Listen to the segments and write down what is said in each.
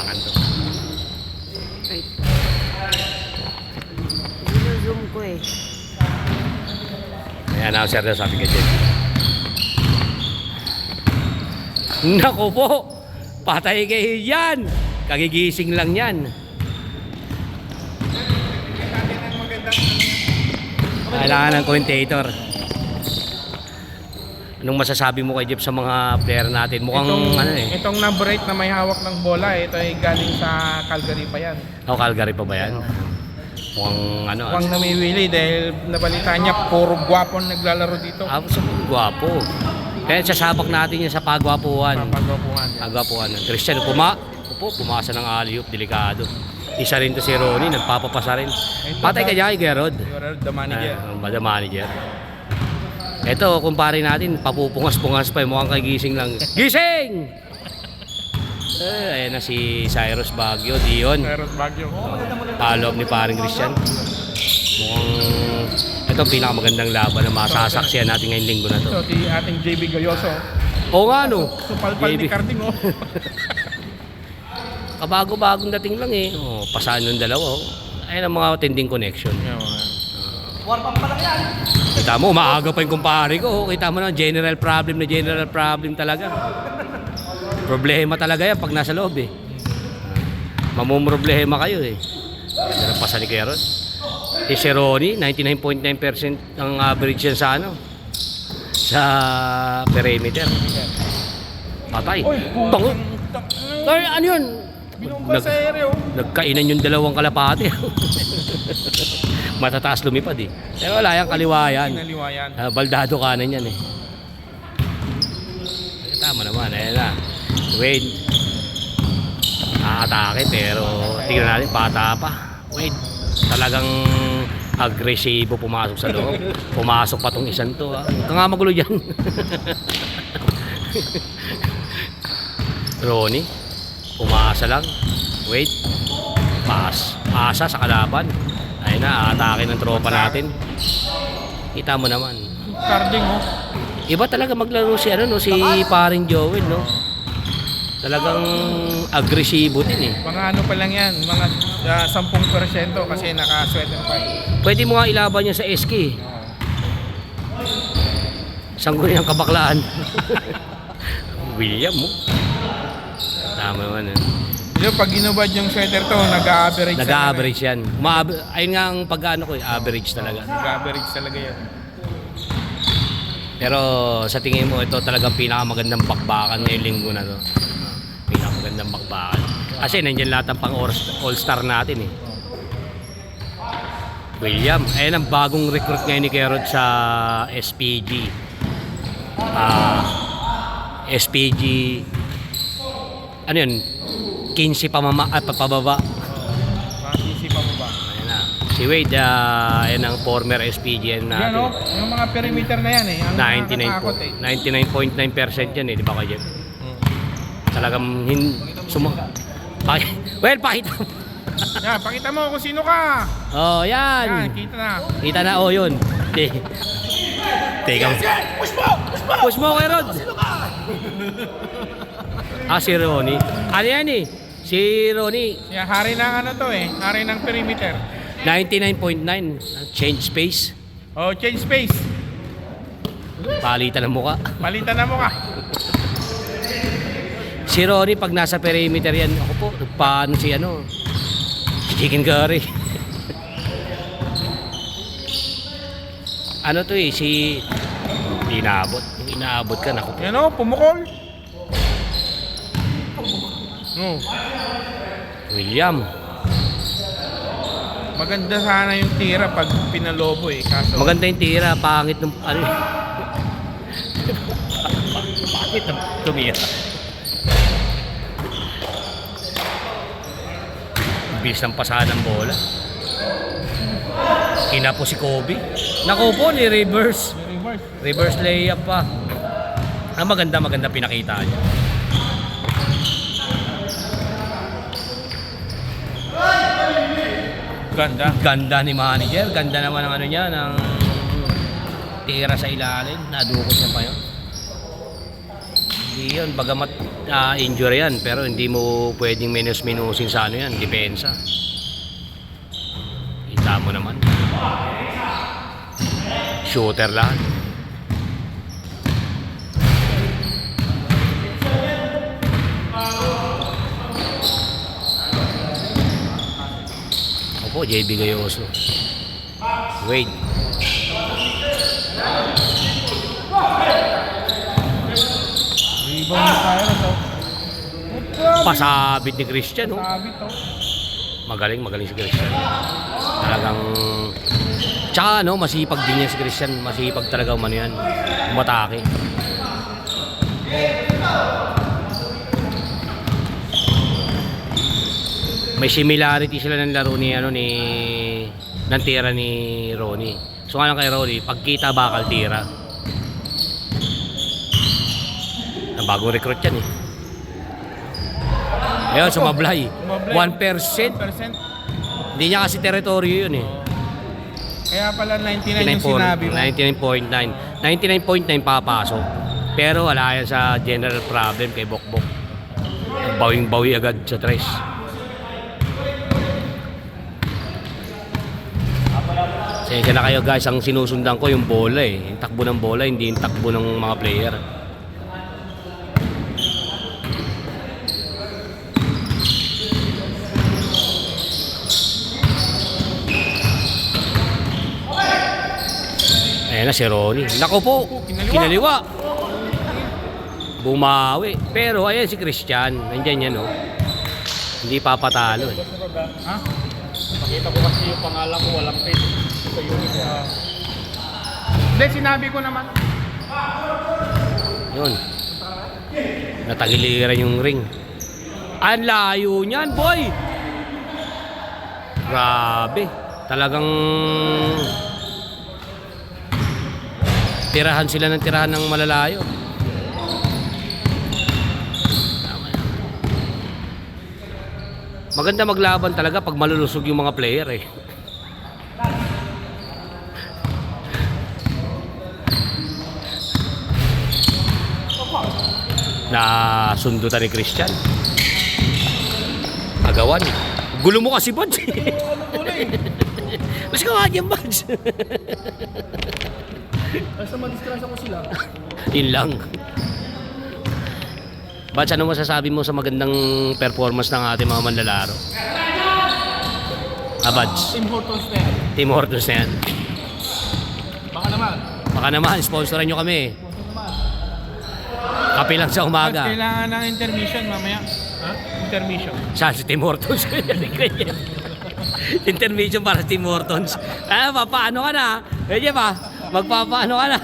bakbakan to. Right. Zoom ko eh. May announcer na sabi ka dyan. Naku po, patay kayo yan. Kagigising lang yan. Kailangan ng commentator. Anong masasabi mo kay Jeff sa mga player natin? Mukhang Itong number 8 na may hawak ng bola, ito ay galing sa Calgary pa yan. Calgary pa ba yan? Mukhang Mukhang namiwili dahil nabalitaan niya, puro gwapo ang naglalaro dito. so, gwapo. Kaya sasabak natin yan sa pagwapuan. Papagwapuhan. Pagwapuan. Christian, pumasa ng alley-oop, delikado. Isa rin to si Ronnie, nagpapapasa rin. Patay ka dyan kay Gerard. Gerard, the manager. The manager. Ito, kumpare natin, papupungas-pungas pa, mukhang kagising lang. Gising! Ayan na si Cyrus Baguio, Dion. Cyrus Baguio. Follow up ni paring Christian. Mukhang ito ang pinakamagandang laban na masasaksihan natin ngayong linggo na to. So, si ating JB Gayoso. Oo nga no. Supalpal ni Carding, oh. Kabago-bagong dating lang eh. Oh, pasaan yung dalawa. Oh. Ayun ang mga tending connection. Warpang pa lang yan. Kita mo, maaga pa yung kumpare ko. Kita mo na, general problem talaga. Problema talaga yan pag nasa loob eh. Mamumroblema kayo eh. Ganda ng pasa ni Kerot. Si Ronnie, 99.9% ang average yan sa sa perimeter. Patay. Tango. Ay, ano yun? Binumba sa aereo. Nagkainan yung dalawang kalapati. Matataas lumipad eh. Pero wala yan, kaliwa yan. Kinaliwayan. Baldado kanan yan eh. Tama naman, ayan na. Wade. Atake pero tingnan natin, bata pa. Wade. Talagang agresibo pumasok sa loob. Pumasok pa tong isang to. Huwag ka nga magulo dyan. Ronnie. Pumasa lang. Wait. Pasa sa kalaban. Ayun na, atake ng tropa natin. Kita mo naman. Carding, oh. Iba talaga maglaro si si paring Joel, no? Talagang agresibo din eh. Mga ano pa lang yan, mga 10% kasi naka-sweater pa. Pwede mo nga ilaban niya sa SK. Sangguni ang kabaklaan. William mo. Tama naman eh. Yung pag inubad yung sweater to, nag-average. Nag-average yan. Ayun nga ang pag-ano ko, average talaga. Nag-average talaga yan. Pero sa tingin mo, ito talagang pinakamagandang bakbakan ngayong linggo na to. Pinakamagandang bakbakan. Kasi nandiyan lahat ang pang all-star natin eh. William, ayun ang bagong recruit ngayon ni Kerod sa SPG. SPG, ano yun? 15 pababa. Makikisipan mo ba? Ayan na. Si Wade, ayan ang former SPGN natin. Yan, oh. Yung mga perimeter na yan eh. Ang nakakatakot eh. 99.9% yan eh, di ba kayo? Talagang well, pakita mo. Yan, pakita mo kung sino ka. Oh, yan. Yan, kita na. Kita na, oh, yun. Teka. Push mo kay Rod. Si Ronnie. Ano yan eh? Si Ronnie. Yan, hari ng ano to eh. Hari ng perimeter. 99.9. Change space. Oh, change space. Palitan ng muka. Palitan na mo ka. Si Ronnie, pag nasa perimeter yan, ako po, paano si chicken curry. Ano to eh, inaabot. Yung inaabot ka, naku. Yan o, pumukol. No. William. Maganda sana yung tira pag pinalobo eh. Kaso, Maganda yung tira, pangit ng pangit ng tumira. Bilis ng pasahan ng bola. Kinapo si Kobe. Naku po, ni reverse. Reverse layup pa. Maganda pinakita niya. Ganda ni manager. Ganda naman ng niya, ng tira sa ilalim. Nadukot niya pa yun. Hindi yun, bagamat injury yan, pero hindi mo pwedeng minus-minusin sa ano yan, depensa. Kita mo naman. Shooter lang. Opo, JB Gayoso. Wade. Rebound ni Cyrus, oh. Pasabit ni Christian, oh. Sabit, oh. Magaling si Christian. Talagang tsaka ano, masipag din yan si Christian. Masipag talaga umano yan. Umatake. May similarity sila ng laro ni ano ni ng tira ni Ronnie. So ano kay Ronnie, pagkita bakal tira. Ang bagong recruit yan eh. Ayun, sumablay. 1%. 1%. Hindi niya kasi teritoryo yun eh. Kaya pala 99 yung sinabi mo. 99.9. 99.9 papasok. Pero wala yan sa general problem kay Bokbok. Bawing-bawi agad sa tres. Sensya na kayo guys, ang sinusundan ko yung bola eh. Yung takbo ng bola, hindi yung takbo ng mga player. Ayan na si Ronnie. Nako po, kinaliwa. Bumawi. Pero ayan si Christian. Nandyan yan, oh. Hindi papatalo eh. Ha? Pakita ko kasi yung pangalan ko, walang pin sa uniform. Hindi, sinabi ko naman. Yun. Natagiliran yung ring. Ang layo niyan, boy! Grabe. Talagang tirahan sila ng tirahan ng malalayo. Maganda maglaban talaga pag malulusog yung mga player eh. Na sundutan ni Christian. Agawan. Gulo mo kasi, Buds. Mas kawan yung Buds. Basta madiskrasa ko sila. Yun lang. Buds, ano masasabi mo sa magandang performance ng ating mga manlalaro? Buds. Tim Hortons na yan. Tim Hortons na yan. Baka naman. Baka naman, sponsoran nyo kami. Kape lang sa umaga. Kailangan ng intermission mamaya. Ha? Intermission. Saan si Tim Hortons? Intermission para sa Tim Hortons. Papaano ka na? Pwede ba? Magpapaano ka na?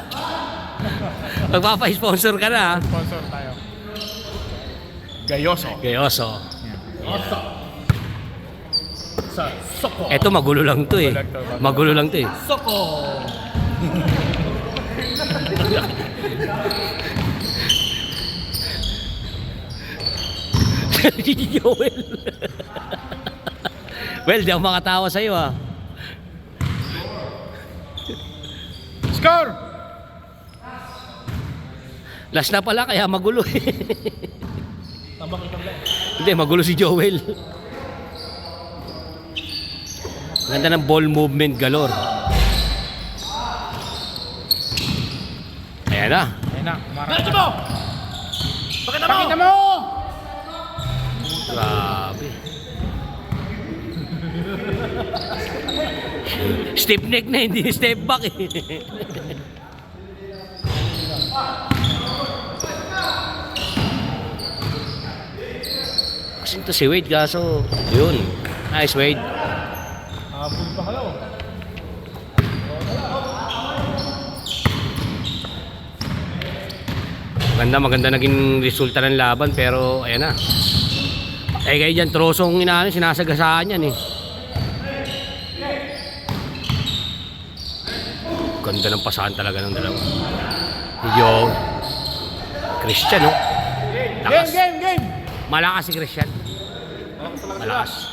Magpapa-sponsor ka na. Sponsor tayo. Gayoso. Gayoso. Oso. Sa Soko. Eto magulo lang to eh. Magulo lang to eh. Soko. Joel. Well, di ako makatawa sa'yo ah. Score! Last na pala kaya magulo eh. Tambak itang lang. Hindi, magulo si Joel. Ganda ng ball movement galore. Ayan na. Ayun na. Bakit mo? Pakita mo! Pakita mo! Grabe. Step neck na, hindi step back eh. Kasi ito si Wade kaso, yun. Nice Wade. Habol pa ka lang. Maganda naging resulta ng laban pero ayan na. Eh kayo dyan, trosong inaano, sinasagasaan yan eh. Ganda ng pasahan talaga ng dalawa. Medyo Christian, no? Lakas. Game! Malakas si Christian. Malakas.